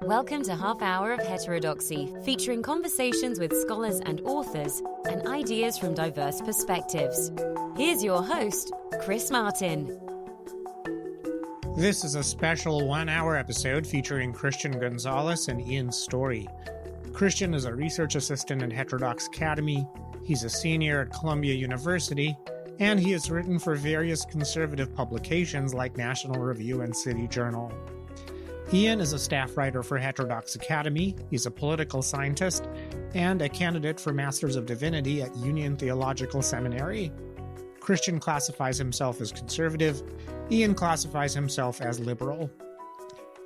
Welcome to Half Hour of Heterodoxy, featuring conversations with scholars and authors and ideas from diverse perspectives. Here's your host, Chris Martin. This is a special 1-hour episode featuring Christian Gonzalez and Ian Storey. Christian is a research assistant at Heterodox Academy. He's a senior at Columbia University, and he has written for various conservative publications like National Review and City Journal. Ian is a staff writer for Heterodox Academy. He's a political scientist and a candidate for Masters of Divinity at Union Theological Seminary. Christian classifies himself as conservative. Ian classifies himself as liberal.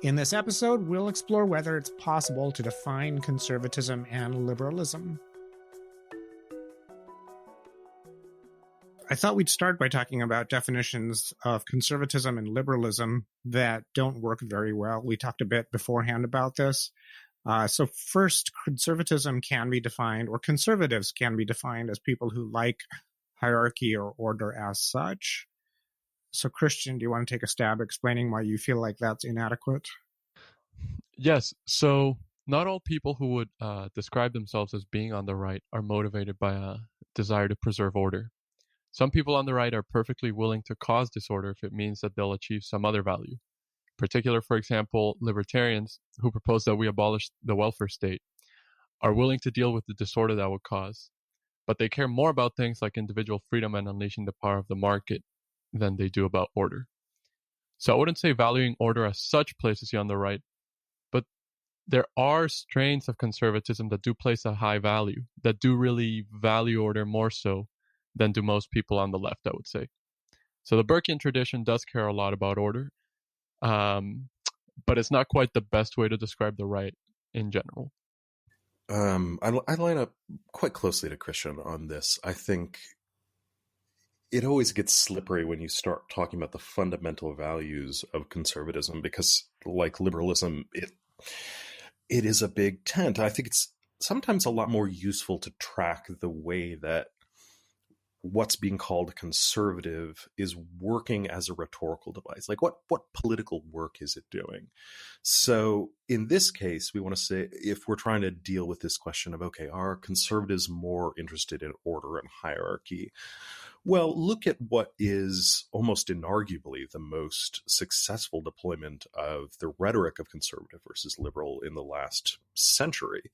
In this episode, we'll explore whether it's possible to define conservatism and liberalism. I thought we'd start by talking about definitions of conservatism and liberalism that don't work very well. We talked a bit beforehand about this. So first, conservatism can be defined, or conservatives can be defined as people who like hierarchy or order as such. So Christian, do you want to take a stab explaining why you feel like that's inadequate? Yes. So not all people who would describe themselves as being on the right are motivated by a desire to preserve order. Some people on the right are perfectly willing to cause disorder if it means that they'll achieve some other value. In particular, for example, libertarians who propose that we abolish the welfare state are willing to deal with the disorder that would cause, but they care more about things like individual freedom and unleashing the power of the market than they do about order. So I wouldn't say valuing order as such places you on the right, but there are strains of conservatism that do place a high value, that do really value order more so than do most people on the left, I would say. So the Burkean tradition does care a lot about order, but it's not quite the best way to describe the right in general. I line up quite closely to Christian on this. I think it always gets slippery when you start talking about the fundamental values of conservatism, because like liberalism, it is a big tent. I think it's sometimes a lot more useful to track the way that what's being called conservative is working as a rhetorical device. Like what political work is it doing? So in this case, we want to say, if we're trying to deal with this question of, okay, are conservatives more interested in order and hierarchy? Well, look at what is almost inarguably the most successful deployment of the rhetoric of conservative versus liberal in the last century,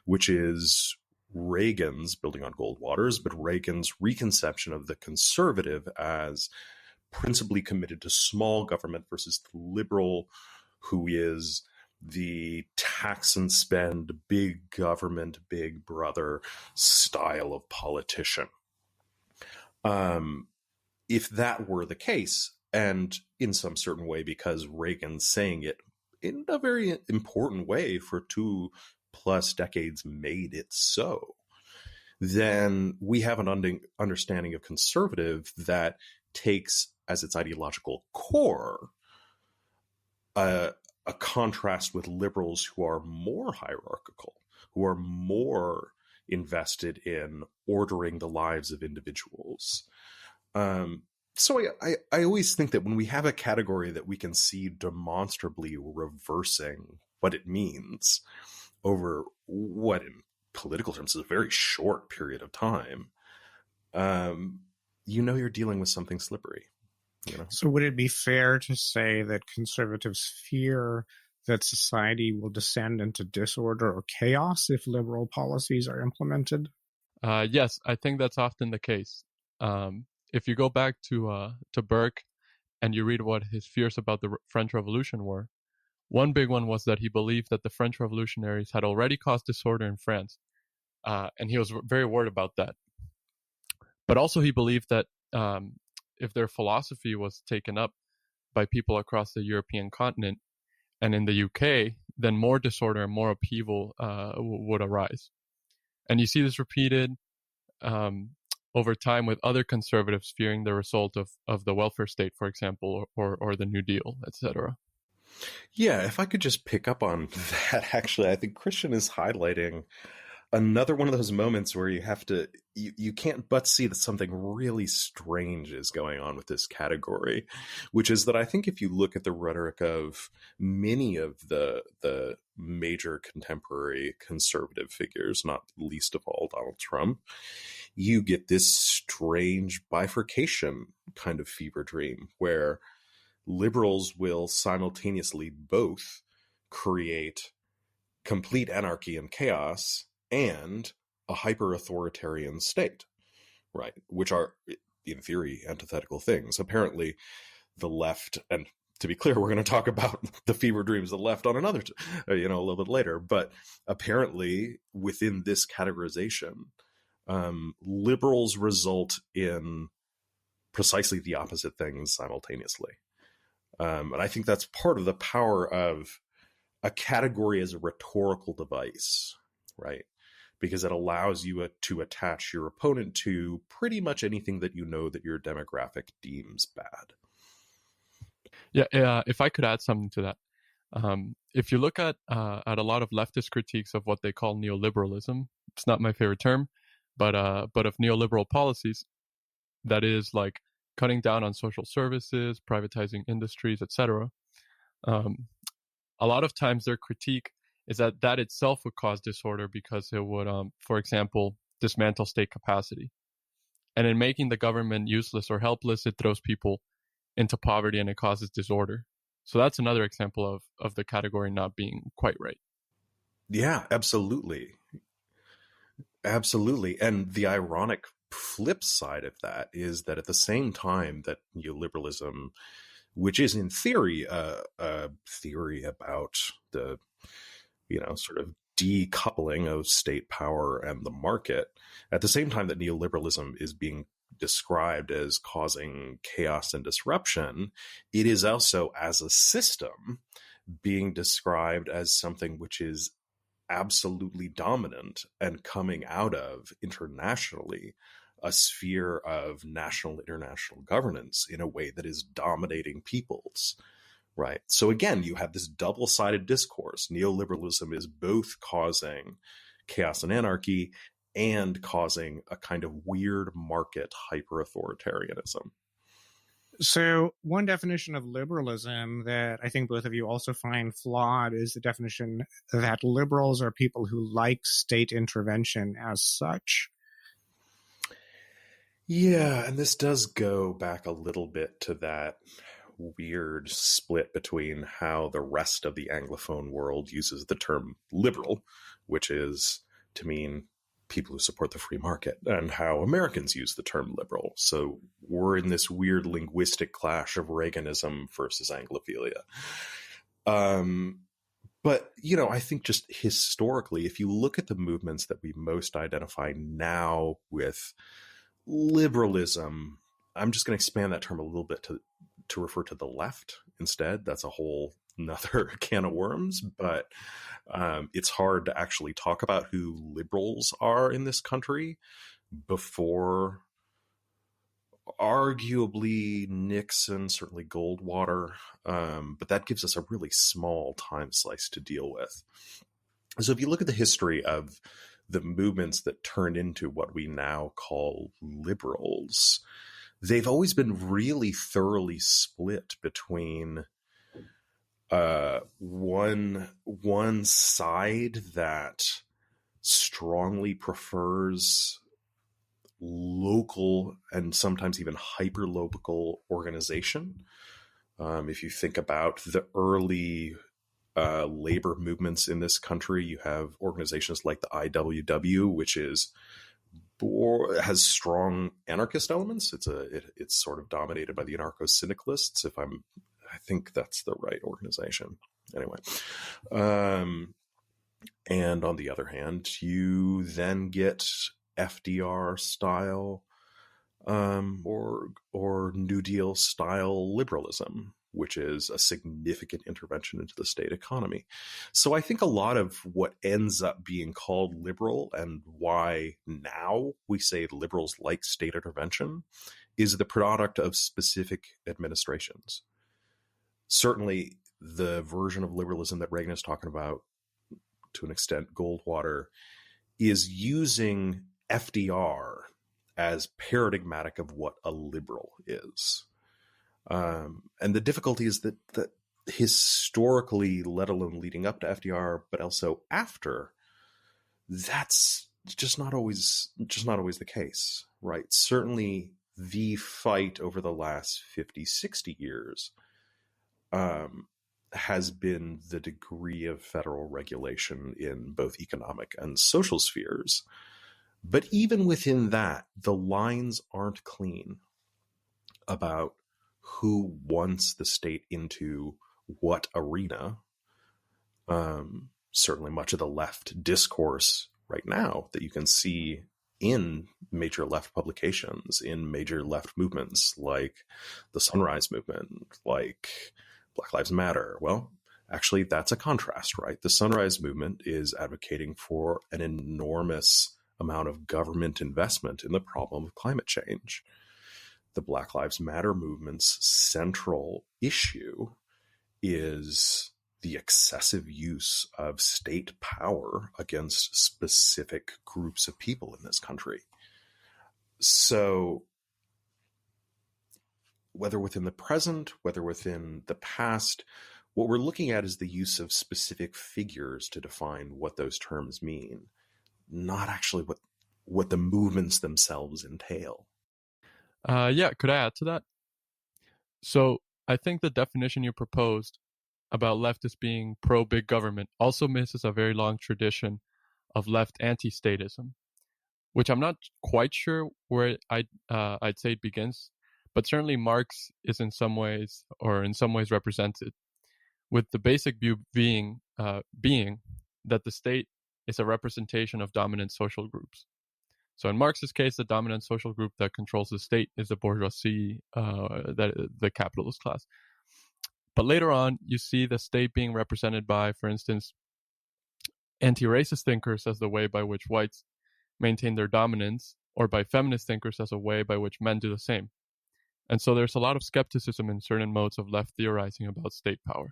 which is Reagan's, building on Goldwater's, but Reagan's reconception of the conservative as principally committed to small government versus the liberal, who is the tax and spend, big government, big brother style of politician. If that were the case, and in some certain way, because Reagan's saying it in a very important way for 2+ decades made it so, then we have an understanding of conservative that takes as its ideological core a contrast with liberals who are more hierarchical, who are more invested in ordering the lives of individuals. So I always think that when we have a category that we can see demonstrably reversing what it means over what in political terms is a very short period of time, you're dealing with something slippery. So would it be fair to say that conservatives fear that society will descend into disorder or chaos if liberal policies are implemented? Yes, I think that's often the case. If you go back to Burke and you read what his fears about the French Revolution were, one big one was that he believed that the French revolutionaries had already caused disorder in France, and he was very worried about that. But also he believed that if their philosophy was taken up by people across the European continent and in the UK, then more disorder and more upheaval would arise. And you see this repeated over time with other conservatives fearing the result of the welfare state, for example, or the New Deal, etc. Yeah, if I could just pick up on that, actually, I think Christian is highlighting another one of those moments where you can't but see that something really strange is going on with this category, which is that I think if you look at the rhetoric of many of the major contemporary conservative figures, not least of all Donald Trump, you get this strange bifurcation kind of fever dream where liberals will simultaneously both create complete anarchy and chaos and a hyper-authoritarian state, right? Which are, in theory, antithetical things. Apparently, the left, and to be clear, we're going to talk about the fever dreams of the left on another, a little bit later, but apparently, within this categorization, liberals result in precisely the opposite things simultaneously. And I think that's part of the power of a category as a rhetorical device, right? Because it allows you to attach your opponent to pretty much anything that you know that your demographic deems bad. Yeah, if I could add something to that. If you look at a lot of leftist critiques of what they call neoliberalism, it's not my favorite term, but of neoliberal policies, that is like cutting down on social services, privatizing industries, etc. A lot of times their critique is that itself would cause disorder because it would, for example, dismantle state capacity. And in making the government useless or helpless, it throws people into poverty and it causes disorder. So that's another example of the category not being quite right. Yeah, absolutely. Absolutely. And the ironic flip side of that is that at the same time that neoliberalism, which is in theory a theory about the, sort of decoupling of state power and the market, at the same time that neoliberalism is being described as causing chaos and disruption, it is also, as a system, being described as something which is absolutely dominant and coming out of, internationally, a sphere of national and international governance in a way that is dominating peoples, right? So again, you have this double-sided discourse. Neoliberalism is both causing chaos and anarchy and causing a kind of weird market hyper-authoritarianism. So one definition of liberalism that I think both of you also find flawed is the definition that liberals are people who like state intervention as such. Yeah, and this does go back a little bit to that weird split between how the rest of the Anglophone world uses the term liberal, which is to mean people who support the free market, and how Americans use the term liberal. So we're in this weird linguistic clash of Reaganism versus Anglophilia. But, I think just historically, if you look at the movements that we most identify now with liberalism, I'm just going to expand that term a little bit to refer to the left instead. That's a whole another can of worms, but it's hard to actually talk about who liberals are in this country before arguably Nixon, certainly Goldwater, but that gives us a really small time slice to deal with. So if you look at the history of the movements that turned into what we now call liberals, they've always been really thoroughly split between one side that strongly prefers local and sometimes even hyper-local organization. If you think about the early labor movements in this country, you have organizations like the IWW, which has strong anarchist elements. It's sort of dominated by the anarcho-syndicalists, I think that's the right organization. Anyway. And on the other hand, you then get FDR style or New Deal style liberalism, which is a significant intervention into the state economy. So I think a lot of what ends up being called liberal, and why now we say liberals like state intervention, is the product of specific administrations. Certainly the version of liberalism that Reagan is talking about, to an extent, Goldwater, is using FDR as paradigmatic of what a liberal is. And the difficulty is that historically, let alone leading up to FDR, but also after, that's just not always the case, right? Certainly the fight over the last 50, 60 years has been the degree of federal regulation in both economic and social spheres. But even within that, the lines aren't clean about who wants the state into what arena. Certainly much of the left discourse right now that you can see in major left publications, in major left movements like the Sunrise Movement, like Black Lives Matter. Well, actually, that's a contrast, right? The Sunrise Movement is advocating for an enormous amount of government investment in the problem of climate change. The Black Lives Matter movement's central issue is the excessive use of state power against specific groups of people in this country. So whether within the present, whether within the past, what we're looking at is the use of specific figures to define what those terms mean, not actually what the movements themselves entail. Yeah, could I add to that? So I think the definition you proposed about leftists being pro-big government also misses a very long tradition of left anti-statism, which I'm not quite sure where I'd say it begins, but certainly Marx is in some ways represented, with the basic view being that the state is a representation of dominant social groups. So in Marx's case, the dominant social group that controls the state is the bourgeoisie, the capitalist class. But later on, you see the state being represented by, for instance, anti-racist thinkers as the way by which whites maintain their dominance, or by feminist thinkers as a way by which men do the same. And so there's a lot of skepticism in certain modes of left theorizing about state power.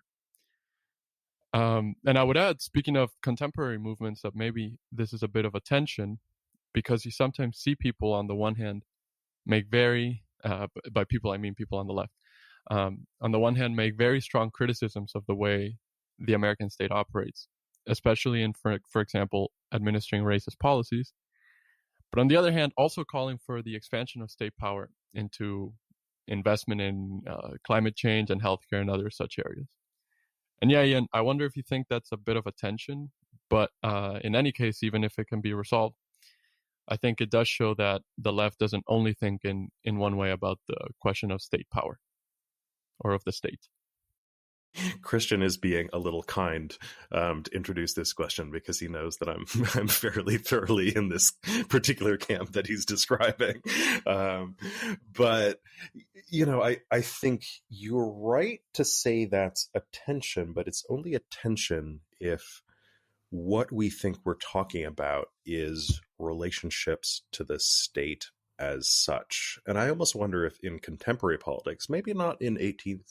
And I would add, speaking of contemporary movements, that maybe this is a bit of a tension, because you sometimes see people on the one hand make very, by people I mean people on the left, on the one hand make very strong criticisms of the way the American state operates, especially in, for example, administering racist policies. But on the other hand, also calling for the expansion of state power into investment in climate change and healthcare and other such areas. And yeah, Ian, I wonder if you think that's a bit of a tension, but in any case, even if it can be resolved, I think it does show that the left doesn't only think in one way about the question of state power or of the state. Christian is being a little kind to introduce this question because he knows that I'm fairly thoroughly in this particular camp that he's describing. But, you know, I think you're right to say that's a tension, but it's only a tension if what we think we're talking about is relationships to the state as such. And I almost wonder if in contemporary politics, maybe not in 19th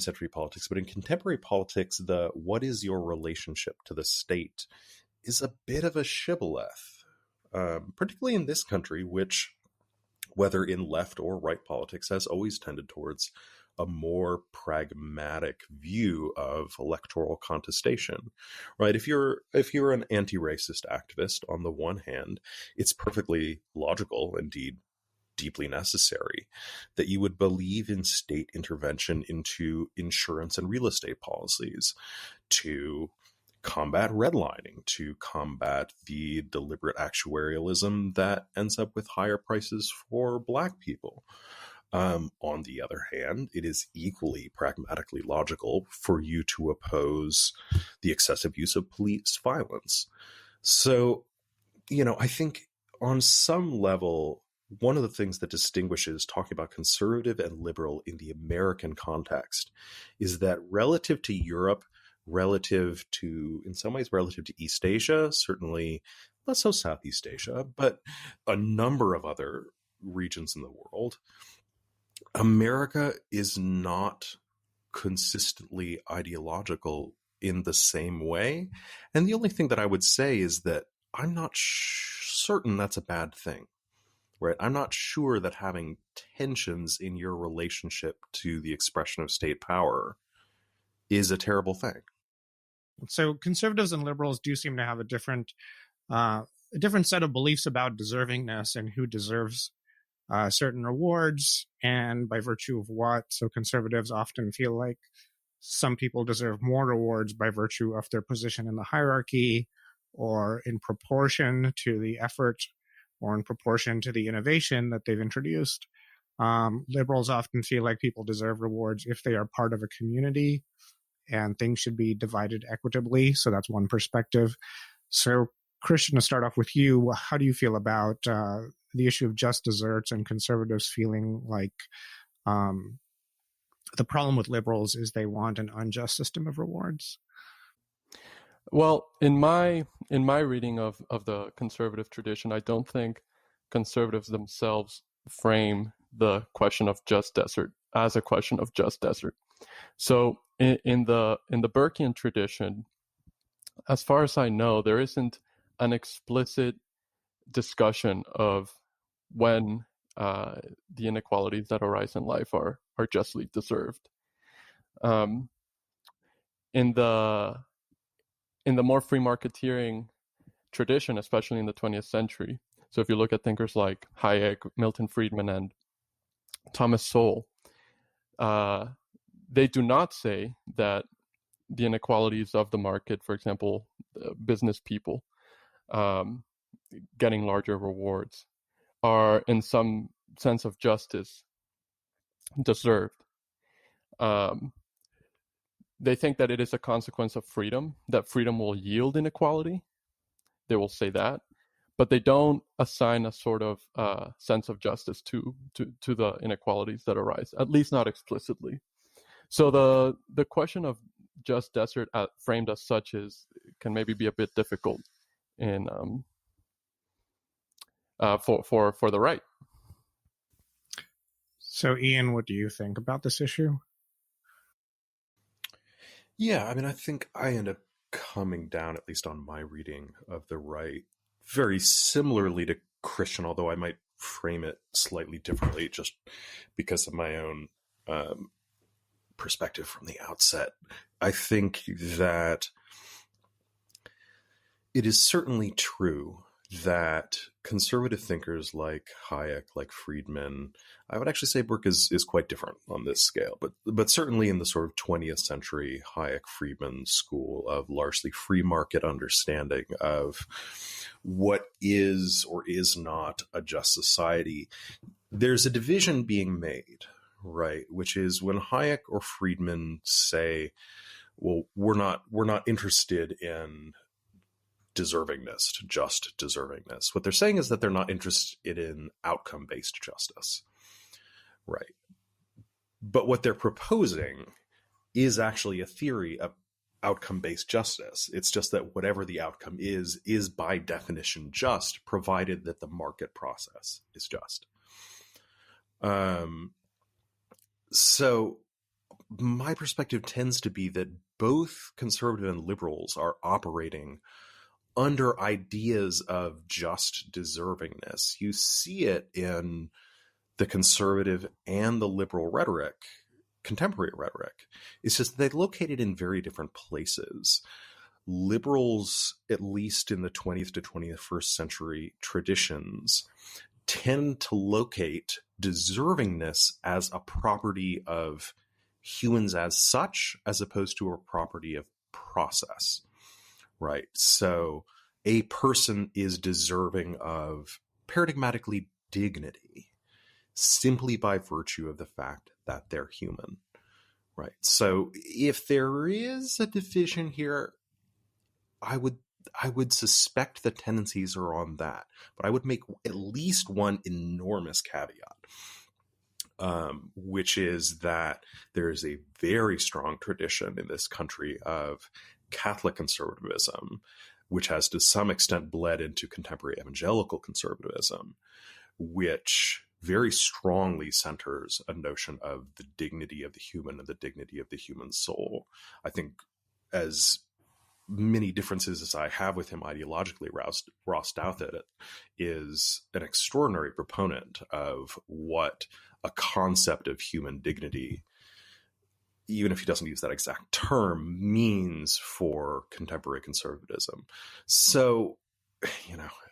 century politics, but in contemporary politics, the what is your relationship to the state is a bit of a shibboleth, particularly in this country, which, whether in left or right politics, has always tended towards a more pragmatic view of electoral contestation, right? If you're an anti-racist activist, on the one hand, it's perfectly logical, indeed deeply necessary, that you would believe in state intervention into insurance and real estate policies to combat redlining, to combat the deliberate actuarialism that ends up with higher prices for Black people. On the other hand, it is equally pragmatically logical for you to oppose the excessive use of police violence. So, you know, I think on some level, one of the things that distinguishes talking about conservative and liberal in the American context is that relative to Europe, relative to, in some ways, relative to East Asia, certainly less so Southeast Asia, but a number of other regions in the world, America is not consistently ideological in the same way. And the only thing that I would say is that I'm not certain that's a bad thing, right? I'm not sure that having tensions in your relationship to the expression of state power is a terrible thing. So conservatives and liberals do seem to have a different set of beliefs about deservingness and who deserves certain rewards and by virtue of what. So conservatives often feel like some people deserve more rewards by virtue of their position in the hierarchy or in proportion to the effort or in proportion to the innovation that they've introduced. Liberals often feel like people deserve rewards if they are part of a community and things should be divided equitably. So that's one perspective. So Christian, to start off with you, how do you feel about the issue of just deserts and conservatives feeling like the problem with liberals is they want an unjust system of rewards? Well, in my reading of the conservative tradition, I don't think conservatives themselves frame the question of just desert as a question of just desert. So in the Burkean tradition, as far as I know, there isn't an explicit discussion of when the inequalities that arise in life are justly deserved. In the more free marketeering tradition, especially in the 20th century, so if you look at thinkers like Hayek, Milton Friedman, and Thomas Sowell, they do not say that the inequalities of the market, for example, business people getting larger rewards, are in some sense of justice deserved. They think that it is a consequence of freedom, that freedom will yield inequality. They will say that, but they don't assign a sort of sense of justice to the inequalities that arise, at least not explicitly. So the question of just desert framed as such can maybe be a bit difficult in for the right. So Ian, what do you think about this issue? Yeah, I mean, I think I end up coming down, at least on my reading of the right, very similarly to Christian, although I might frame it slightly differently just because of my own perspective from the outset. I think that it is certainly true that conservative thinkers like Hayek, like Friedman, I would actually say Burke is quite different on this scale, but certainly in the sort of 20th century Hayek-Friedman school of largely free market understanding of what is or is not a just society, there's a division being made, right? Which is when Hayek or Friedman say, well, we're not interested in deservingness, just deservingness. What they're saying is that they're not interested in outcome-based justice, right? But what they're proposing is actually a theory of outcome-based justice. It's just that whatever the outcome is by definition just, provided that the market process is just. So my perspective tends to be that both conservative and liberals are operating under ideas of just deservingness. You see it in the conservative and the liberal rhetoric, contemporary rhetoric. It's just they're located in very different places. Liberals, at least in the 20th to 21st century traditions, tend to locate deservingness as a property of humans as such, as opposed to a property of process. Right. So a person is deserving of paradigmatically dignity simply by virtue of the fact that they're human. Right. So if there is a division here, I would suspect the tendencies are on that, but I would make at least one enormous caveat, which is that there is a very strong tradition in this country of Catholic conservatism, which has to some extent bled into contemporary evangelical conservatism, which very strongly centers a notion of the dignity of the human and the dignity of the human soul. I think as many differences as I have with him ideologically, Ross Douthat is an extraordinary proponent of what a concept of human dignity, even if he doesn't use that exact term, means for contemporary conservatism. So,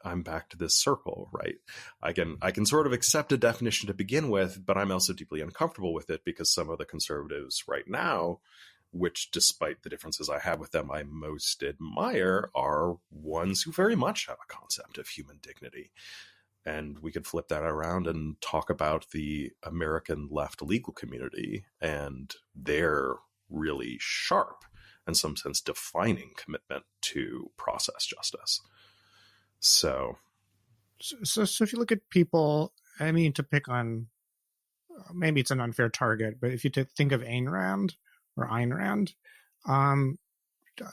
I'm back to this circle, right? I can sort of accept a definition to begin with, but I'm also deeply uncomfortable with it because some of the conservatives right now, which despite the differences I have with them, I most admire, are ones who very much have a concept of human dignity. And we could flip that around and talk about the American left legal community and their really sharp, in some sense, defining commitment to process justice. So if you look at people, I mean, to pick on, maybe it's an unfair target, but if you think of Ayn Rand,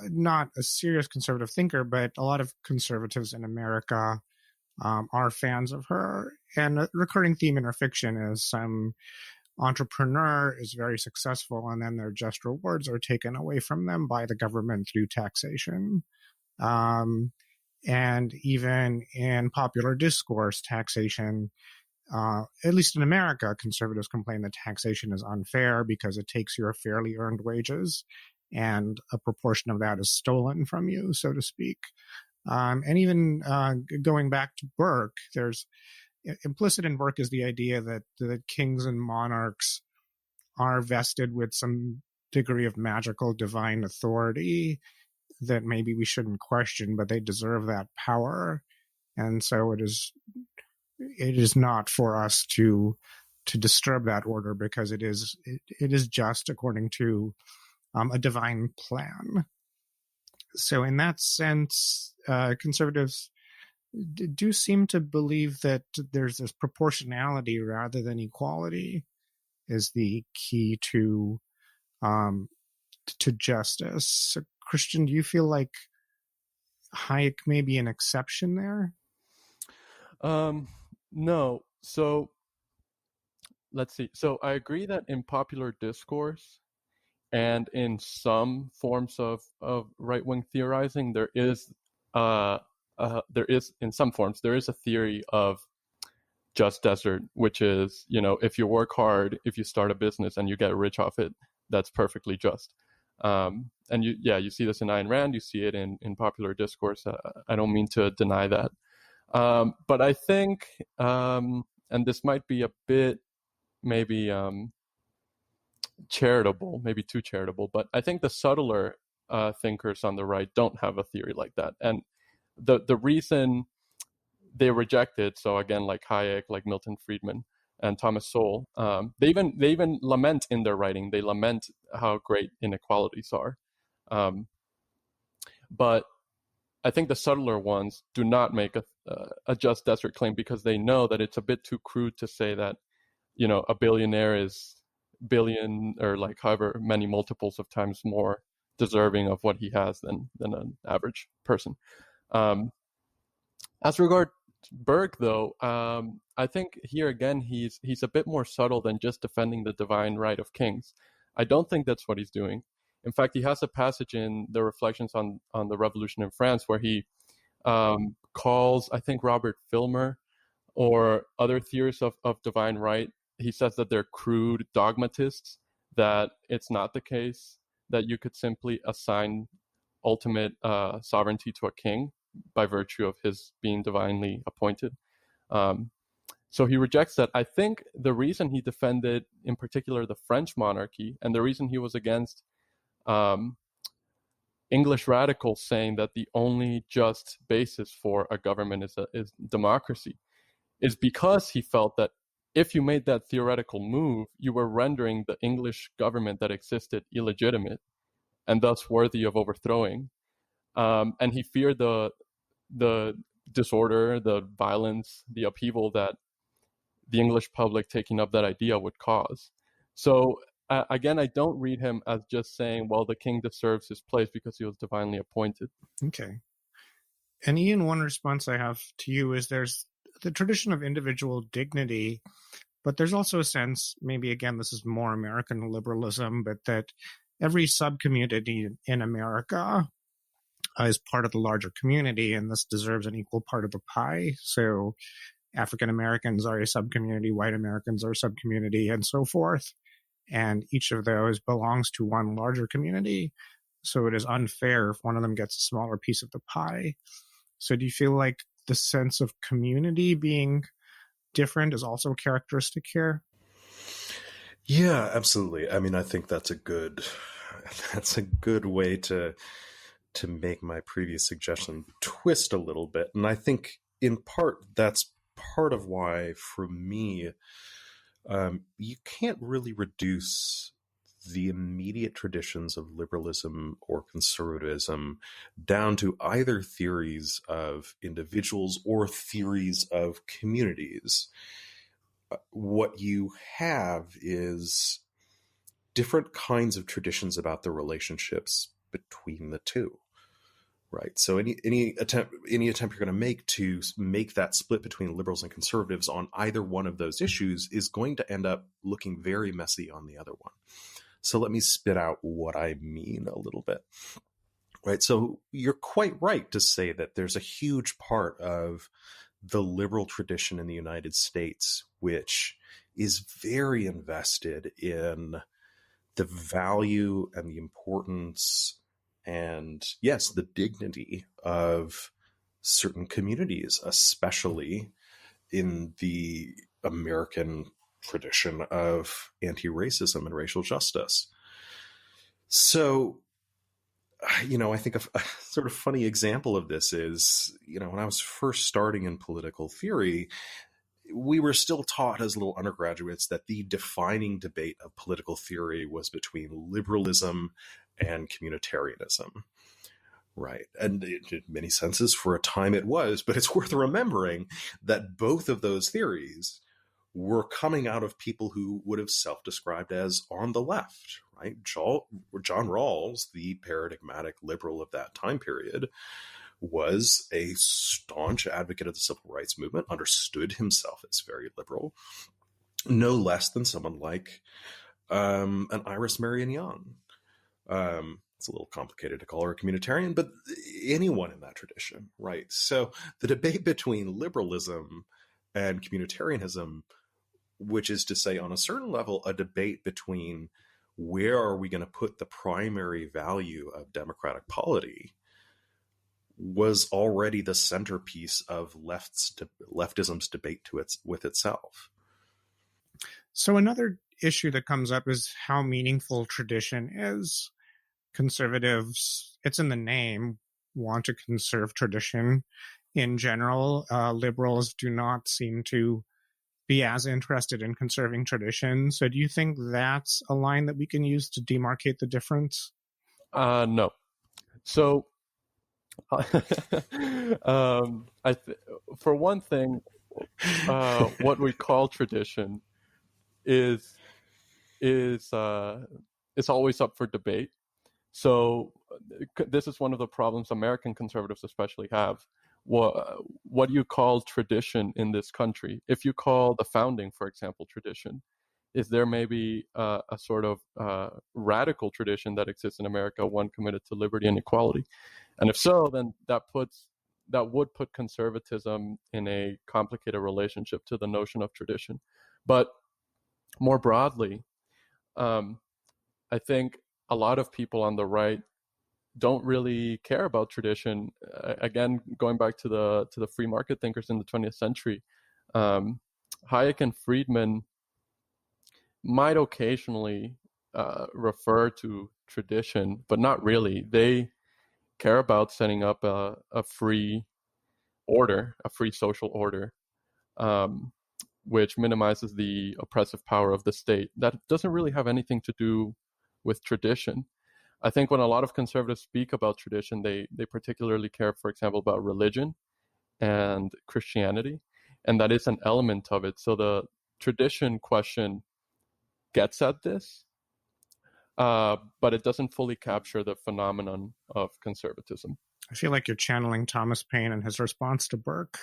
not a serious conservative thinker, but a lot of conservatives in America are fans of her. And a recurring theme in her fiction is some entrepreneur is very successful and then their just rewards are taken away from them by the government through taxation. And even in popular discourse, taxation, at least in America, conservatives complain that taxation is unfair because it takes your fairly earned wages and a proportion of that is stolen from you, so to speak. And even going back to Burke, there's implicit in Burke is the idea that the kings and monarchs are vested with some degree of magical divine authority that maybe we shouldn't question, but they deserve that power. And so it is not for us to disturb that order because it is just according to a divine plan. So in that sense, conservatives do seem to believe that there's this proportionality rather than equality is the key to justice. So, Christian, do you feel like Hayek may be an exception there? No. So let's see. So I agree that in popular discourse and in some forms of right-wing theorizing, there is in some forms there is a theory of just desert, which is, if you work hard, if you start a business and you get rich off it, that's perfectly just. And you see this in Ayn Rand, you see it in popular discourse. I don't mean to deny that. But I think, and this might be a bit maybe charitable, maybe too charitable, but I think the subtler thinkers on the right don't have a theory like that. And the reason they reject it, so again, like Hayek, like Milton Friedman and Thomas Sowell, they even lament in their writing, they lament how great inequalities are. But I think the subtler ones do not make a just desert claim because they know that it's a bit too crude to say that, a billionaire is billion or like however many multiples of times more deserving of what he has than an average person. As regard Burke, though, I think here again he's a bit more subtle than just defending the divine right of kings. I don't think that's what he's doing. In fact, he has a passage in the Reflections on the Revolution in France where he calls, I think, Robert Filmer or other theorists of divine right. He says that they're crude dogmatists, that it's not the case that you could simply assign ultimate sovereignty to a king by virtue of his being divinely appointed. So he rejects that. I think the reason he defended, in particular, the French monarchy, and the reason he was against English radicals saying that the only just basis for a government is democracy, is because he felt that if you made that theoretical move, you were rendering the English government that existed illegitimate and thus worthy of overthrowing. And he feared the disorder, the violence, the upheaval that the English public taking up that idea would cause. So again, I don't read him as just saying, well, the king deserves his place because he was divinely appointed. Okay. And Ian, one response I have to you is there's the tradition of individual dignity, but there's also a sense, maybe again, this is more American liberalism, but that every subcommunity in America is part of the larger community, and this deserves an equal part of the pie. So African Americans are a subcommunity, white Americans are a subcommunity, and so forth. And each of those belongs to one larger community. So it is unfair if one of them gets a smaller piece of the pie. So do you feel like the sense of community being different is also characteristic here? Yeah, absolutely. I mean, I think that's a good way to make my previous suggestion twist a little bit. And I think in part that's part of why, for me, you can't really reduce the immediate traditions of liberalism or conservatism down to either theories of individuals or theories of communities. What you have is different kinds of traditions about the relationships between the two, right? So any attempt you're going to make that split between liberals and conservatives on either one of those issues is going to end up looking very messy on the other one. So let me spit out what I mean a little bit, right? So you're quite right to say that there's a huge part of the liberal tradition in the United States which is very invested in the value and the importance and, yes, the dignity of certain communities, especially in the American tradition of anti-racism and racial justice. So, I think a sort of funny example of this is, when I was first starting in political theory, we were still taught as little undergraduates that the defining debate of political theory was between liberalism and communitarianism, right? And in many senses, for a time it was, but it's worth remembering that both of those theories were coming out of people who would have self-described as on the left, right? John Rawls, the paradigmatic liberal of that time period, was a staunch advocate of the civil rights movement, understood himself as very liberal, no less than someone like an Iris Marion Young. It's a little complicated to call her a communitarian, but anyone in that tradition, right? So the debate between liberalism and communitarianism, which is to say, on a certain level, a debate between where are we going to put the primary value of democratic polity, was already the centerpiece of leftism's debate with itself. So another issue that comes up is how meaningful tradition is. Conservatives, it's in the name, want to conserve tradition in general. Liberals do not seem to be as interested in conserving tradition. So do you think that's a line that we can use to demarcate the difference? No. So for one thing, what we call tradition is always up for debate. So this is one of the problems American conservatives especially have. What do you call tradition in this country? If you call the founding, for example, tradition, is there maybe a sort of radical tradition that exists in America, one committed to liberty and equality? And if so, then that would put conservatism in a complicated relationship to the notion of tradition. But more broadly, I think a lot of people on the right don't really care about tradition. Again, going back to the free market thinkers in the 20th century, Hayek and Friedman might occasionally refer to tradition, but not really. They care about setting up a free order, a free social order, which minimizes the oppressive power of the state. That doesn't really have anything to do with tradition. I think when a lot of conservatives speak about tradition, they particularly care, for example, about religion and Christianity, and that is an element of it. So the tradition question gets at this, but it doesn't fully capture the phenomenon of conservatism. I feel like you're channeling Thomas Paine and his response to Burke.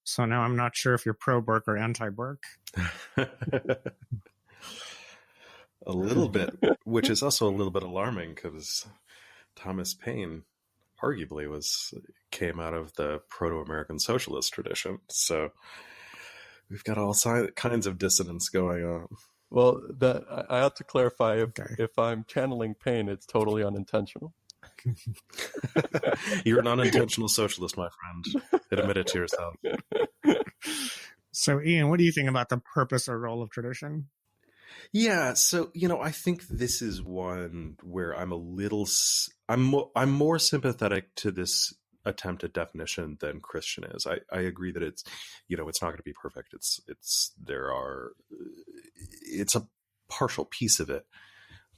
So now I'm not sure if you're pro-Burke or anti-Burke. a little bit, which is also a little bit alarming because Thomas Paine arguably came out of the Proto-American socialist tradition. So we've got all kinds of dissonance going on. Well, that I ought to clarify, if I'm channeling Paine, it's totally unintentional. You're an unintentional socialist, my friend. Admit it to yourself. So, Ian, what do you think about the purpose or role of tradition? Yeah, so I think this is one where I'm more sympathetic to this attempted definition than Christian is. I agree that it's it's not going to be perfect. It's a partial piece of it,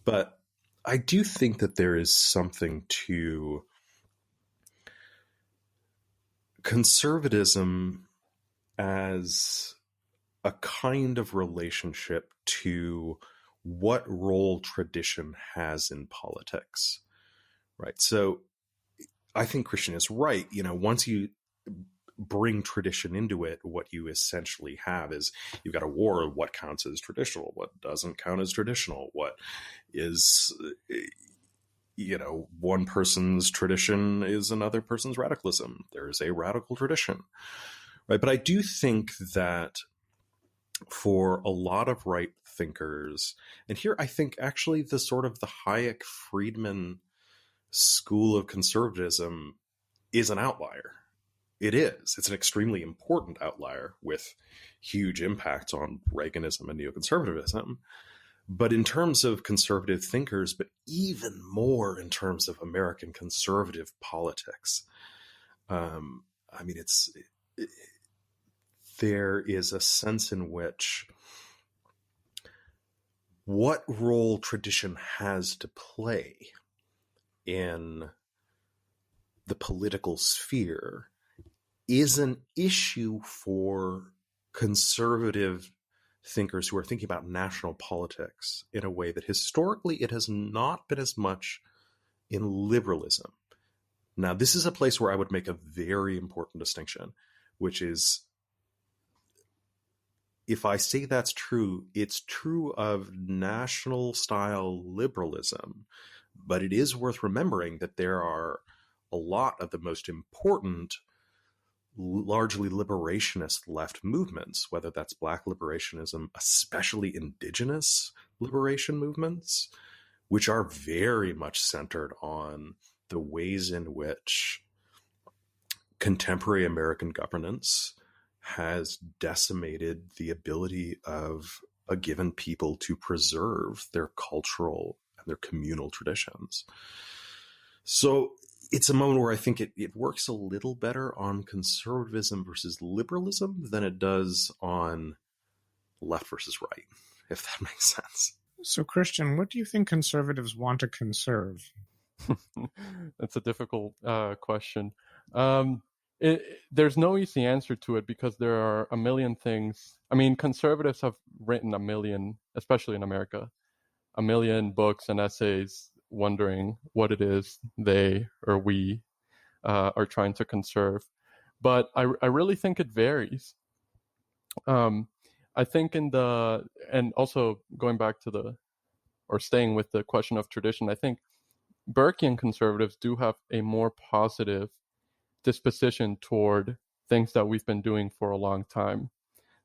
but I do think that there is something to conservatism as a kind of relationship to what role tradition has in politics, right? So I think Christian is right. Once you bring tradition into it, what you essentially have is you've got a war of what counts as traditional, what doesn't count as traditional, what is, one person's tradition is another person's radicalism. There is a radical tradition, right? But I do think that for a lot of right thinkers, and here I think actually the sort of the Hayek-Friedman school of conservatism is an outlier. It is. It's an extremely important outlier with huge impacts on Reaganism and neoconservatism. But in terms of conservative thinkers, but even more in terms of American conservative politics, there is a sense in which what role tradition has to play in the political sphere is an issue for conservative thinkers who are thinking about national politics in a way that historically it has not been as much in liberalism. Now, this is a place where I would make a very important distinction, which is, if I say that's true, it's true of national style liberalism, but it is worth remembering that there are a lot of the most important largely liberationist left movements, whether that's Black liberationism, especially indigenous liberation movements, which are very much centered on the ways in which contemporary American governance has decimated the ability of a given people to preserve their cultural and their communal traditions. So it's a moment where I think it works a little better on conservatism versus liberalism than it does on left versus right, if that makes sense. So, Christian, what do you think conservatives want to conserve? That's a difficult question. There's no easy answer to it because there are a million things. I mean, conservatives have written a million, especially in America, a million books and essays wondering what it is they or we are trying to conserve. But I really think it varies. I think and also going back to staying with the question of tradition, I think Burkean conservatives do have a more positive disposition toward things that we've been doing for a long time.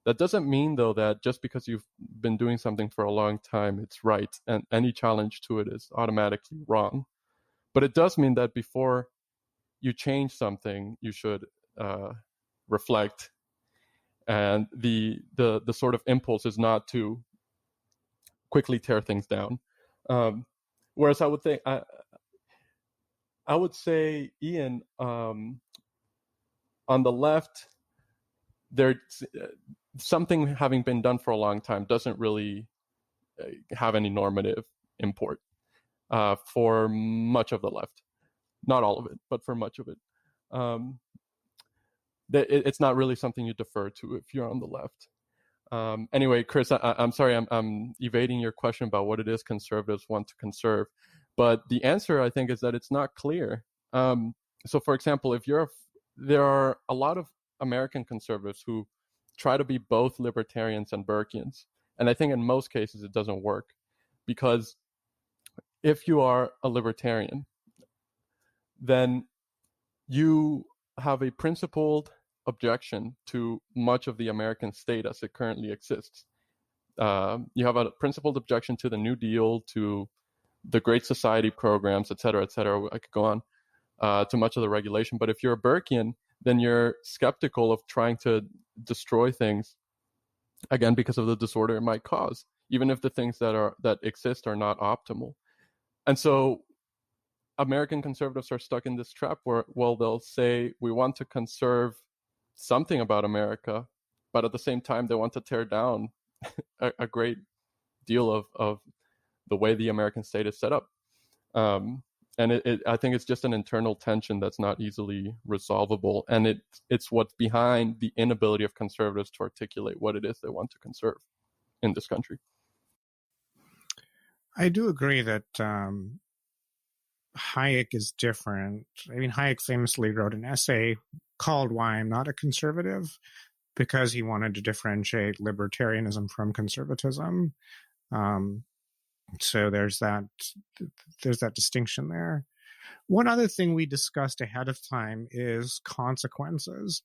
That doesn't mean, though, that just because you've been doing something for a long time, it's right, and any challenge to it is automatically wrong. But it does mean that before you change something, you should reflect, and the sort of impulse is not to quickly tear things down. Whereas I would say, Ian, on the left, there's something having been done for a long time doesn't really have any normative import for much of the left. Not all of it, but for much of it. It's not really something you defer to if you're on the left. Anyway, Chris, I'm sorry, I'm evading your question about what it is conservatives want to conserve. But the answer, I think, is that it's not clear. So, for example, there are a lot of American conservatives who try to be both libertarians and Burkeans. And I think in most cases it doesn't work. because if you are a libertarian, then you have a principled objection to much of the American state as it currently exists. You have a principled objection to the New Deal, to the Great Society programs, et cetera, I could go on, to much of the regulation. But if you're a Burkean, then you're skeptical of trying to destroy things, again, because of the disorder it might cause, even if the things that exist are not optimal. And so American conservatives are stuck in this trap where, well, they'll say, we want to conserve something about America, but at the same time, they want to tear down a great deal of the way the American state is set up. And I think it's just an internal tension that's not easily resolvable. And it's what's behind the inability of conservatives to articulate what it is they want to conserve in this country. I do agree that Hayek is different. I mean, Hayek famously wrote an essay called Why I'm Not a Conservative, because he wanted to differentiate libertarianism from conservatism. So there's that distinction there. One other thing we discussed ahead of time is consequences.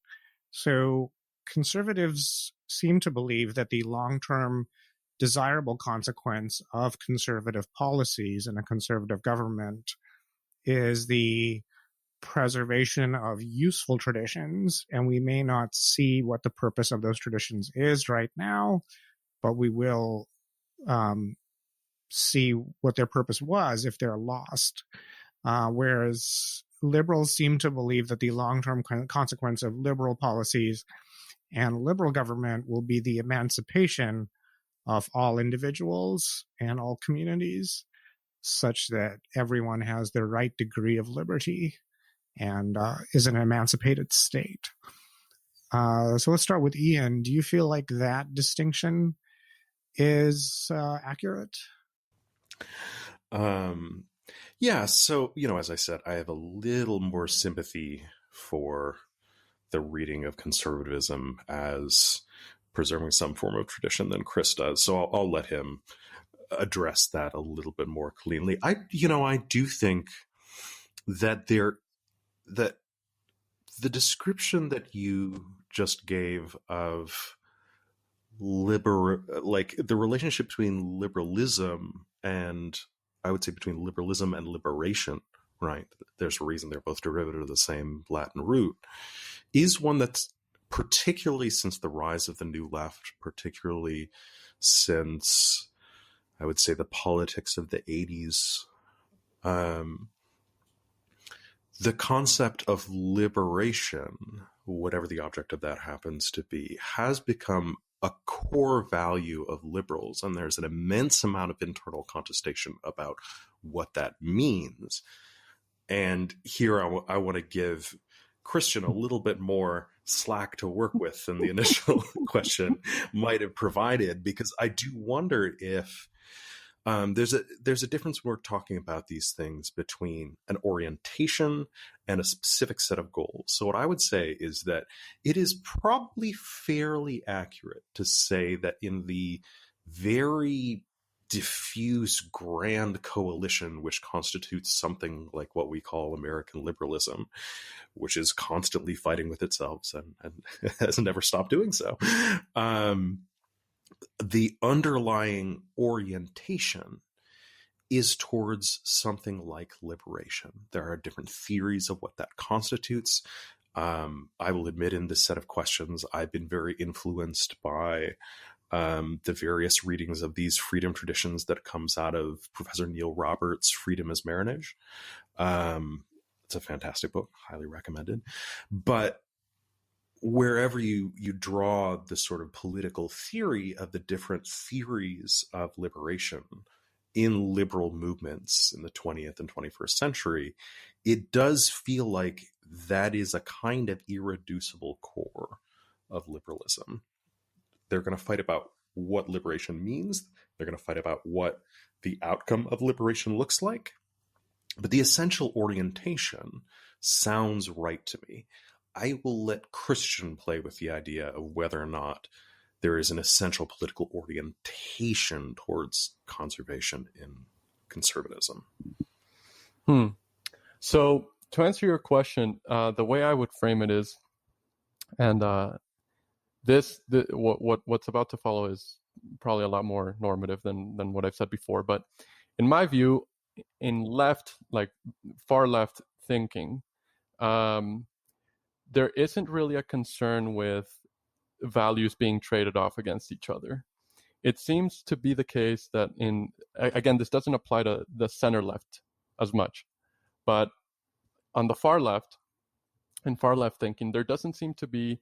So conservatives seem to believe that the long-term desirable consequence of conservative policies in a conservative government is the preservation of useful traditions, and we may not see what the purpose of those traditions is right now, but we will see what their purpose was if they're lost. Whereas liberals seem to believe that the long-term consequence of liberal policies and liberal government will be the emancipation of all individuals and all communities, such that everyone has the right degree of liberty and is an emancipated state. So let's start with Ian. Do you feel like that distinction is accurate? Yeah, so, as I said, I have a little more sympathy for the reading of conservatism as preserving some form of tradition than Chris does. So I'll let him address that a little bit more cleanly. I do think that that the description that you just gave of the relationship between liberalism and, I would say, between liberalism and liberation, right? There's a reason they're both derivative of the same Latin root, is one that's, particularly since the rise of the New Left, particularly since, I would say, the politics of the 80s, the concept of liberation, whatever the object of that happens to be, has become a core value of liberals. And there's an immense amount of internal contestation about what that means. And here I want to give Christian a little bit more slack to work with than the initial question might have provided, because I do wonder if there's a difference when we're talking about these things between an orientation and a specific set of goals. So what I would say is that it is probably fairly accurate to say that in the very diffuse grand coalition which constitutes something like what we call American liberalism, which is constantly fighting with itself and has never stopped doing so, the underlying orientation is towards something like liberation. There are different theories of what that constitutes. I will admit, in this set of questions, I've been very influenced by the various readings of these freedom traditions that comes out of Professor Neil Roberts' Freedom as Marinage. It's a fantastic book, highly recommended. But wherever you draw the sort of political theory of the different theories of liberation in liberal movements in the 20th and 21st century, it does feel like that is a kind of irreducible core of liberalism. They're going to fight about what liberation means. They're going to fight about what the outcome of liberation looks like. But the essential orientation sounds right to me. I will let Christian play with the idea of whether or not there is an essential political orientation towards conservation in conservatism. So to answer your question, the way I would frame it is, and what's about to follow is probably a lot more normative than what I've said before. But in my view, in far left thinking, there isn't really a concern with values being traded off against each other. It seems to be the case that again, this doesn't apply to the center left as much, but on the far left, in far left thinking, there doesn't seem to be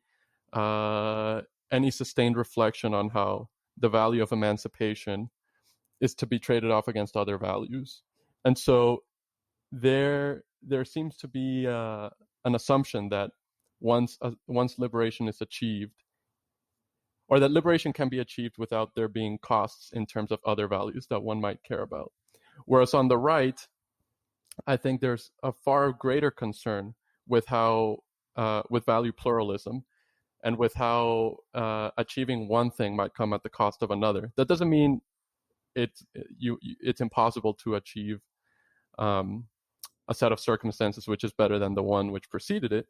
any sustained reflection on how the value of emancipation is to be traded off against other values. And so there seems to be an assumption that once liberation is achieved, or that liberation can be achieved without there being costs in terms of other values that one might care about. Whereas on the right, I think there's a far greater concern with how with value pluralism, and with how achieving one thing might come at the cost of another. That doesn't mean it's impossible to achieve a set of circumstances which is better than the one which preceded it,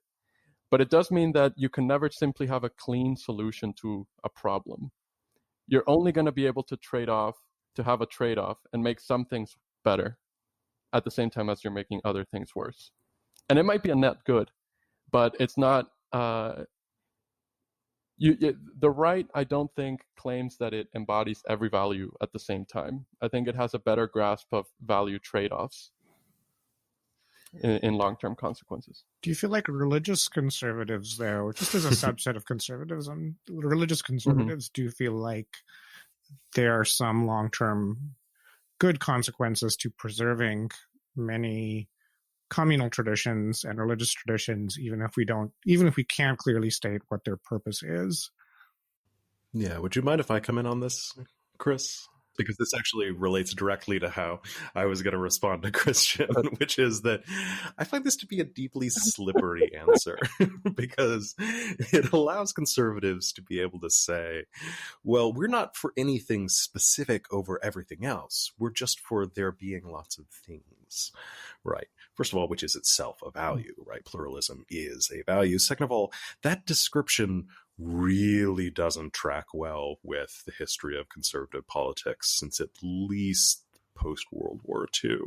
but it does mean that you can never simply have a clean solution to a problem. You're only going to be able to have a trade-off and make some things better at the same time as you're making other things worse. And it might be a net good, but it's not... the right, I don't think, claims that it embodies every value at the same time. I think it has a better grasp of value trade-offs in long-term consequences. Do you feel like religious conservatives, though, just as a subset of conservatism, religious conservatives do feel like there are some long-term good consequences to preserving many communal traditions and religious traditions, even if we can't clearly state what their purpose is? Yeah, would you mind if I come in on this, Chris? Because this actually relates directly to how I was going to respond to Christian, which is that I find this to be a deeply slippery answer, because it allows conservatives to be able to say, well, we're not for anything specific over everything else. We're just for there being lots of things, right? First of all, which is itself a value, right? Pluralism is a value. Second of all, that description really doesn't track well with the history of conservative politics since at least post-World War II.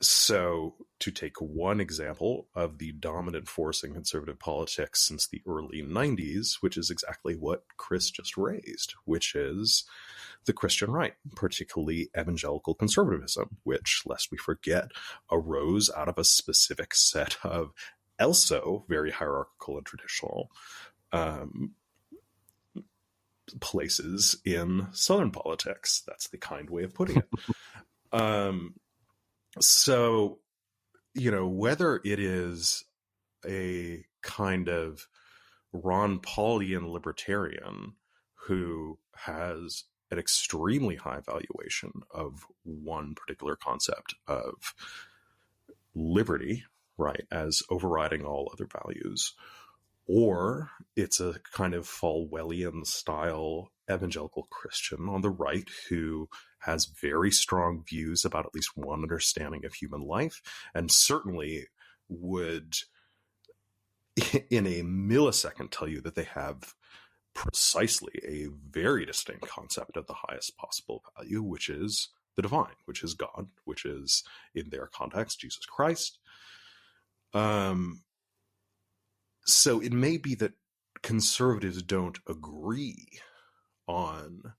So to take one example of the dominant force in conservative politics since the early 90s, which is exactly what Chris just raised, which is the Christian right, particularly evangelical conservatism, which, lest we forget, arose out of a specific set of also very hierarchical and traditional places in Southern politics. That's the kind way of putting it. So, whether it is a kind of Ron Paulian libertarian who has an extremely high valuation of one particular concept of liberty, right, as overriding all other values, or it's a kind of Falwellian style evangelical Christian on the right who has very strong views about at least one understanding of human life, and certainly would in a millisecond tell you that they have precisely a very distinct concept of the highest possible value, which is the divine, which is God, which is, in their context, Jesus Christ. So it may be that conservatives don't agree on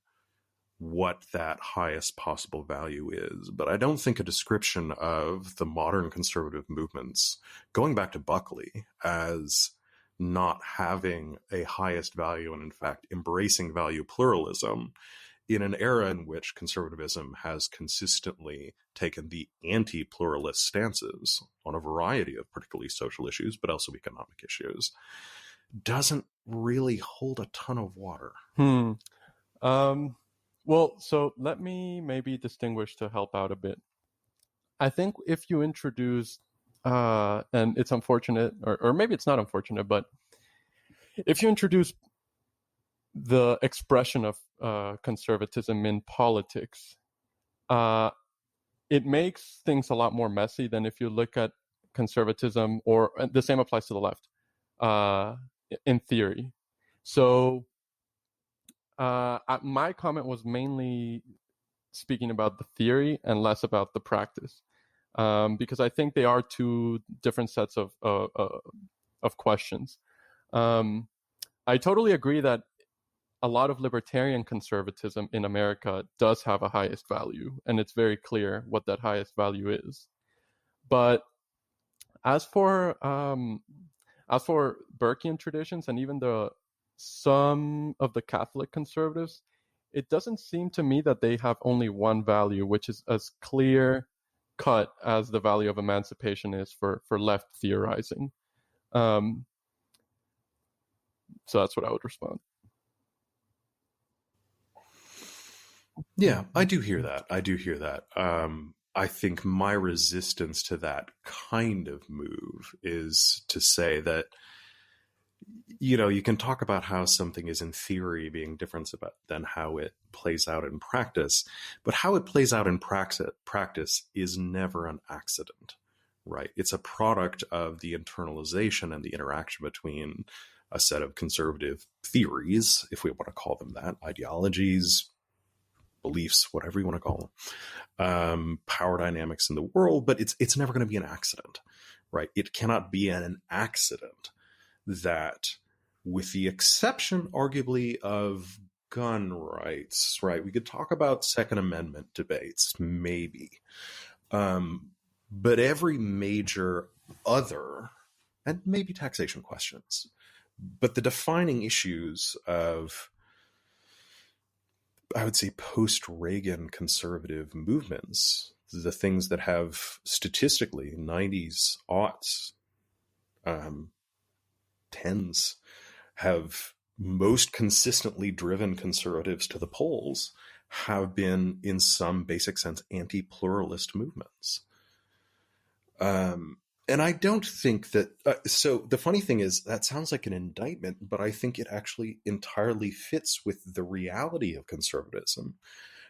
what that highest possible value is, but I don't think a description of the modern conservative movements, going back to Buckley, as not having a highest value and in fact embracing value pluralism in an era in which conservatism has consistently taken the anti-pluralist stances on a variety of particularly social issues, but also economic issues, doesn't really hold a ton of water. Well, so let me maybe distinguish to help out a bit. I think if you introduce, and it's unfortunate, or maybe it's not unfortunate, but if you introduce the expression of conservatism in politics, it makes things a lot more messy than if you look at conservatism, or the same applies to the left, in theory. So my comment was mainly speaking about the theory and less about the practice, because I think they are two different sets of questions. I totally agree that a lot of libertarian conservatism in America does have a highest value, and it's very clear what that highest value is. But as for Burkean traditions and even some of the Catholic conservatives, it doesn't seem to me that they have only one value, which is as clear cut as the value of emancipation is for left theorizing. So that's what I would respond. Yeah, I do hear that. I think my resistance to that kind of move is to say that, you can talk about how something is in theory being different than how it plays out in practice, but how it plays out in practice is never an accident, right? It's a product of the internalization and the interaction between a set of conservative theories, if we want to call them that, ideologies, beliefs, whatever you want to call them, power dynamics in the world, but it's never going to be an accident, right? It cannot be an accident that, with the exception, arguably, of gun rights, right? We could talk about Second Amendment debates, maybe. But every major other, and maybe taxation questions, but the defining issues of, I would say, post-Reagan conservative movements, the things that have statistically 90s, aughts, 10s, have most consistently driven conservatives to the polls, have been, in some basic sense, anti-pluralist movements. And I don't think that, so the funny thing is, that sounds like an indictment, but I think it actually entirely fits with the reality of conservatism,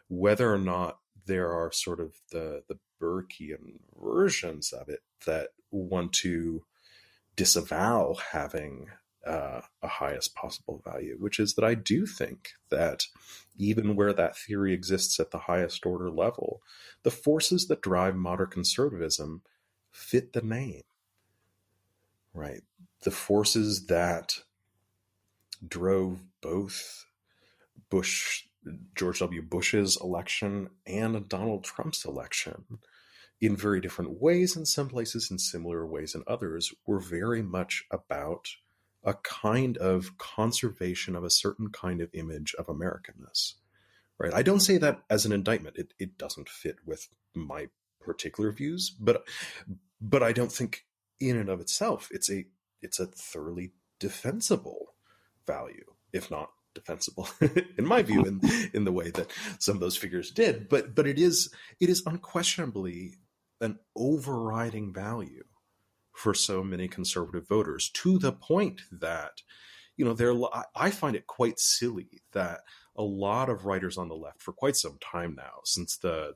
whether or not there are sort of the Burkean versions of it that want to disavow having a highest possible value, which is that I do think that even where that theory exists at the highest order level, the forces that drive modern conservatism fit the name, right? The forces that drove both George W. Bush's election and Donald Trump's election in very different ways, in some places, in similar ways in others, were very much about a kind of conservation of a certain kind of image of Americanness, right? I don't say that as an indictment. It doesn't fit with my particular views, but I don't think in and of itself it's a thoroughly defensible value, if not defensible in my view, in the way that some of those figures did. But it is unquestionably an overriding value for so many conservative voters, to the point that, I find it quite silly that a lot of writers on the left for quite some time now, since the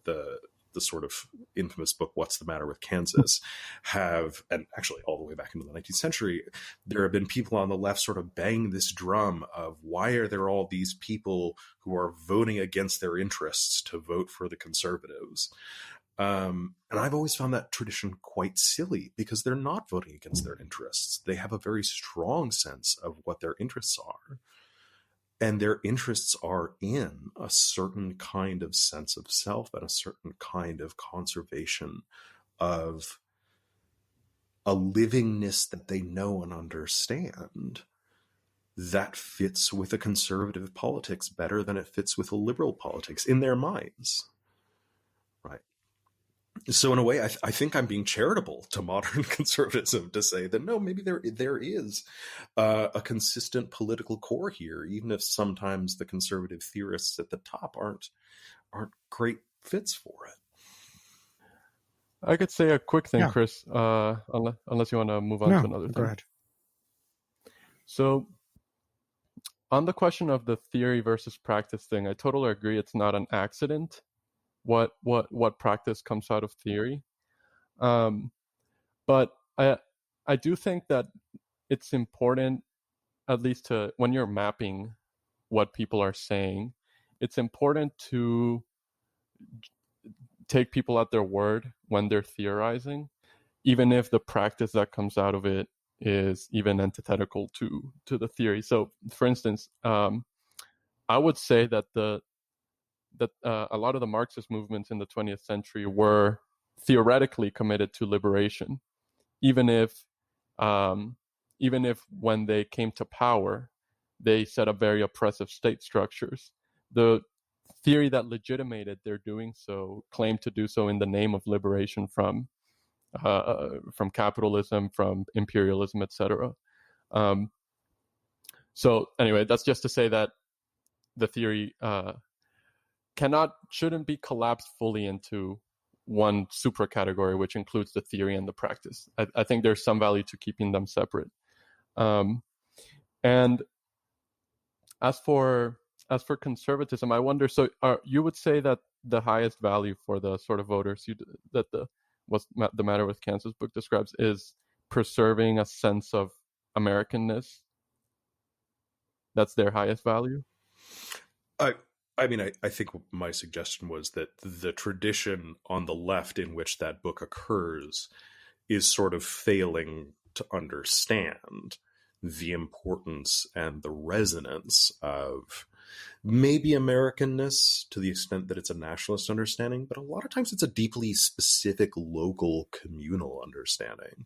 sort of infamous book, What's the Matter with Kansas, have, and actually all the way back into the 19th century, there have been people on the left sort of bang this drum of, why are there all these people who are voting against their interests to vote for the conservatives? And I've always found that tradition quite silly, because they're not voting against their interests. They have a very strong sense of what their interests are. And their interests are in a certain kind of sense of self and a certain kind of conservation of a livingness that they know and understand that fits with a conservative politics better than it fits with a liberal politics in their minds, right? So in a way, I think I'm being charitable to modern conservatism to say that, no, maybe there is a consistent political core here, even if sometimes the conservative theorists at the top aren't great fits for it. I could say a quick thing, Yeah. Chris, unless you want to move on to another thing. Go ahead. So On the question of the theory versus practice thing, I totally agree. It's not an accident what practice comes out of theory. But I do think that it's important, at least to when you're mapping what people are saying, it's important to take people at their word when they're theorizing, even if the practice that comes out of it is even antithetical to the theory. So, for instance, I would say that a lot of the Marxist movements in the 20th century were theoretically committed to liberation, even if when they came to power, they set up very oppressive state structures. The theory that legitimated their doing so claimed to do so in the name of liberation from capitalism, from imperialism, etc. So anyway, that's just to say that the theory shouldn't be collapsed fully into one super category, which includes the theory and the practice. I think there's some value to keeping them separate. And as for conservatism, I wonder. So, you would say that the highest value for the sort of voters that what's the matter with Kansas book describes is preserving a sense of Americanness. That's their highest value. I mean, I think my suggestion was that the tradition on the left in which that book occurs is sort of failing to understand the importance and the resonance of maybe Americanness to the extent that it's a nationalist understanding, but a lot of times it's a deeply specific local communal understanding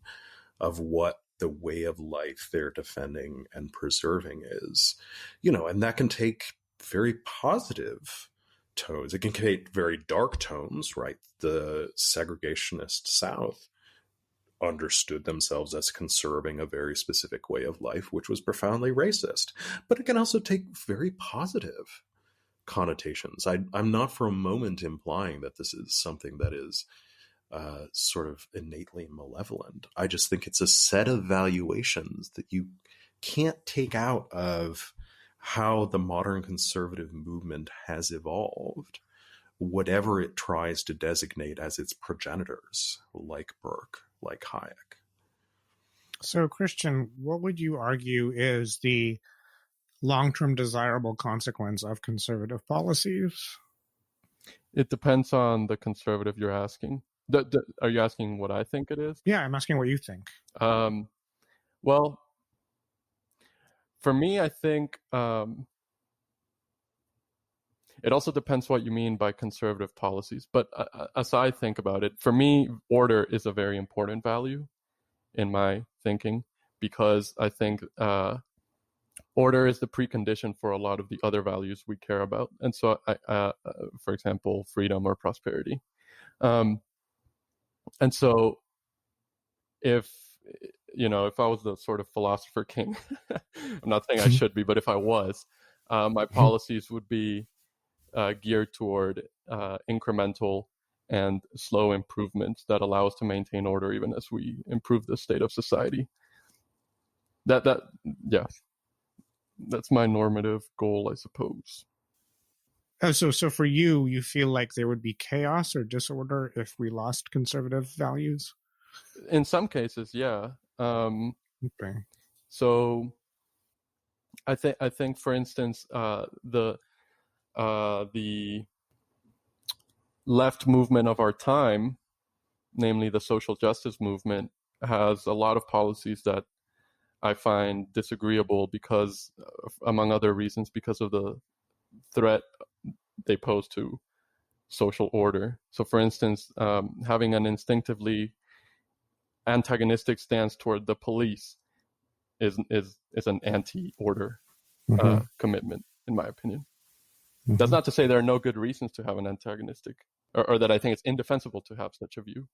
of what the way of life they're defending and preserving is, and that can take very positive tones. It can take very dark tones, right? The segregationist South understood themselves as conserving a very specific way of life, which was profoundly racist. But it can also take very positive connotations. I'm not for a moment implying that this is something that is sort of innately malevolent. I just think it's a set of valuations that you can't take out of how the modern conservative movement has evolved, whatever it tries to designate as its progenitors, like Burke, like Hayek. So, Christian, what would you argue is the long-term desirable consequence of conservative policies? It depends on the conservative you're asking. Are you asking what I think it is? Yeah, I'm asking what you think. Well, for me, I think it also depends what you mean by conservative policies. But as I think about it, for me, order is a very important value in my thinking, because I think order is the precondition for a lot of the other values we care about. And so, for example, freedom or prosperity. And so if I was the sort of philosopher king, I'm not saying I should be, but if I was, my policies would be geared toward incremental and slow improvements that allow us to maintain order even as we improve the state of society. That's my normative goal, I suppose. Oh, so for you feel like there would be chaos or disorder if we lost conservative values? In some cases, yeah. Okay. So I think, for instance, the left movement of our time, namely the social justice movement, has a lot of policies that I find disagreeable because, among other reasons, because of the threat they pose to social order. So, for instance, having an instinctively antagonistic stance toward the police is an anti-order commitment, in my opinion. That's not to say there are no good reasons to have an antagonistic, or that I think it's indefensible to have such a view.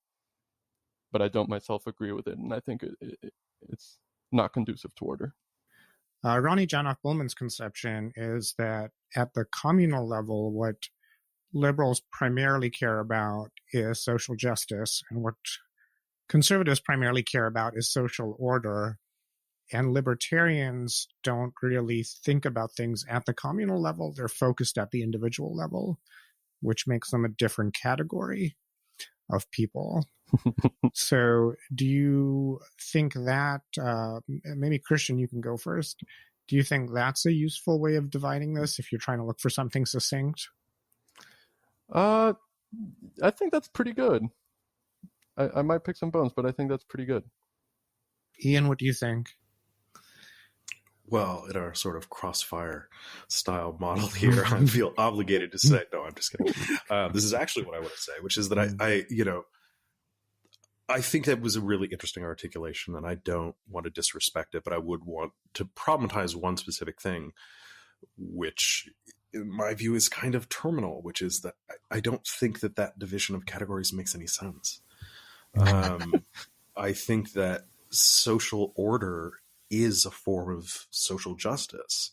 But I don't myself agree with it, and I think it's not conducive to order. Ronnie Janoff Bullman's conception is that at the communal level, what liberals primarily care about is social justice, and what conservatives primarily care about is social order. And libertarians don't really think about things at the communal level. They're focused at the individual level, which makes them a different category of people. So do you think that, maybe Christian, you can go first. Do you think that's a useful way of dividing this if you're trying to look for something succinct? I think that's pretty good. I might pick some bones, but I think that's pretty good. Ian, what do you think? Well, in our sort of crossfire style model here, I feel obligated to say, no, I'm just kidding. This is actually what I want to say, which is that I think that was a really interesting articulation, and I don't want to disrespect it, but I would want to problematize one specific thing, which in my view is kind of terminal, which is that I don't think that division of categories makes any sense. I think that social order is a form of social justice.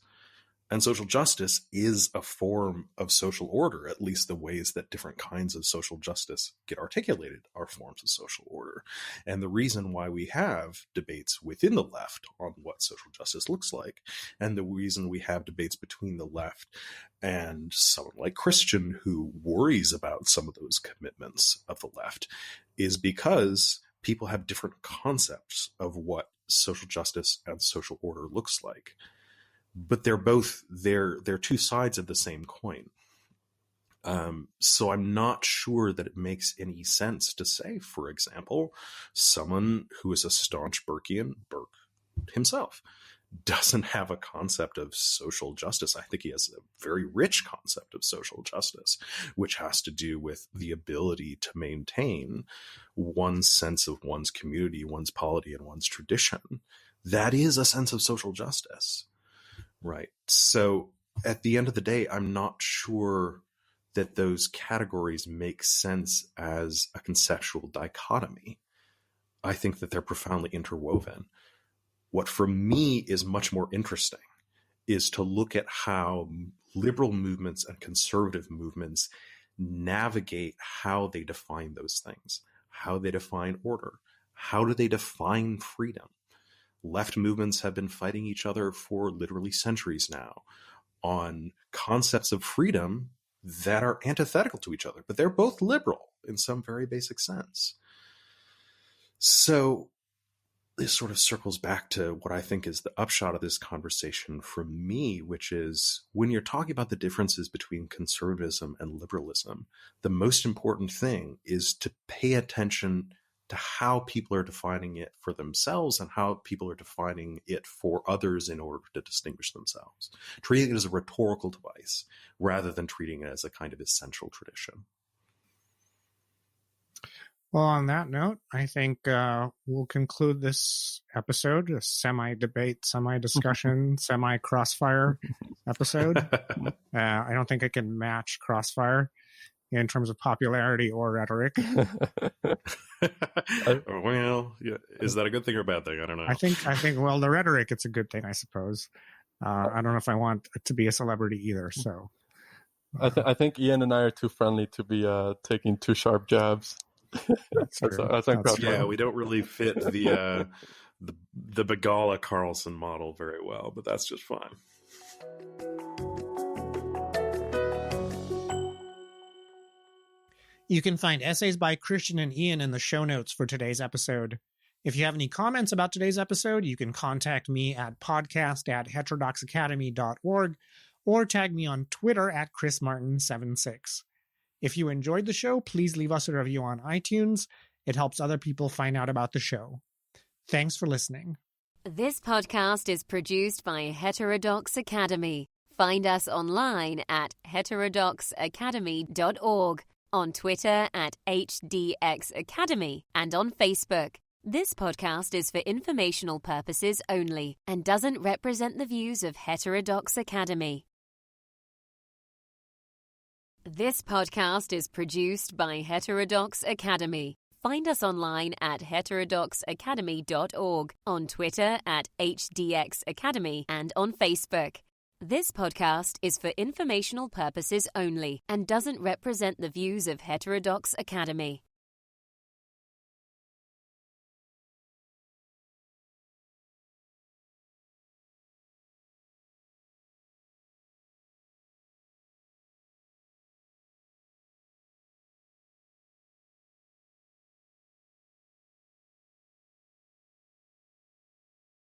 And social justice is a form of social order, at least the ways that different kinds of social justice get articulated are forms of social order. And the reason why we have debates within the left on what social justice looks like, and the reason we have debates between the left and someone like Christian who worries about some of those commitments of the left, is because people have different concepts of what social justice and social order looks like. But they're two sides of the same coin. So I'm not sure that it makes any sense to say, for example, someone who is a staunch Burkean, Burke himself, doesn't have a concept of social justice. I think he has a very rich concept of social justice, which has to do with the ability to maintain one's sense of one's community, one's polity, and one's tradition. That is a sense of social justice. Right. So at the end of the day, I'm not sure that those categories make sense as a conceptual dichotomy. I think that they're profoundly interwoven. What for me is much more interesting is to look at how liberal movements and conservative movements navigate how they define those things, how they define order, how do they define freedom. Left movements have been fighting each other for literally centuries now on concepts of freedom that are antithetical to each other, but they're both liberal in some very basic sense. So this sort of circles back to what I think is the upshot of this conversation for me, which is when you're talking about the differences between conservatism and liberalism, the most important thing is to pay attention to how people are defining it for themselves and how people are defining it for others in order to distinguish themselves. Treating it as a rhetorical device rather than treating it as a kind of essential tradition. Well, on that note, I think we'll conclude this episode, a semi-debate, semi-discussion, semi-crossfire episode. I don't think I can match Crossfire in terms of popularity or rhetoric. Well, yeah. Is that a good thing or a bad thing? I don't know. I think. Well, the rhetoric, it's a good thing, I suppose. I don't know if I want to be a celebrity either. So, I think Ian and I are too friendly to be taking too sharp jabs. That's yeah, we don't really fit the Begala Carlson model very well, but that's just fine. You can find essays by Christian and Ian in the show notes for today's episode. If you have any comments about today's episode, you can contact me at podcast@heterodoxacademy.org or tag me on Twitter at chrismartin76. If you enjoyed the show, please leave us a review on iTunes. It helps other people find out about the show. Thanks for listening. This podcast is produced by Heterodox Academy. Find us online at heterodoxacademy.org, on Twitter at HDX Academy, and on Facebook. This podcast is for informational purposes only and doesn't represent the views of Heterodox Academy. This podcast is produced by Heterodox Academy. Find us online at heterodoxacademy.org, on Twitter at HDX Academy, and on Facebook. This podcast is for informational purposes only and doesn't represent the views of Heterodox Academy.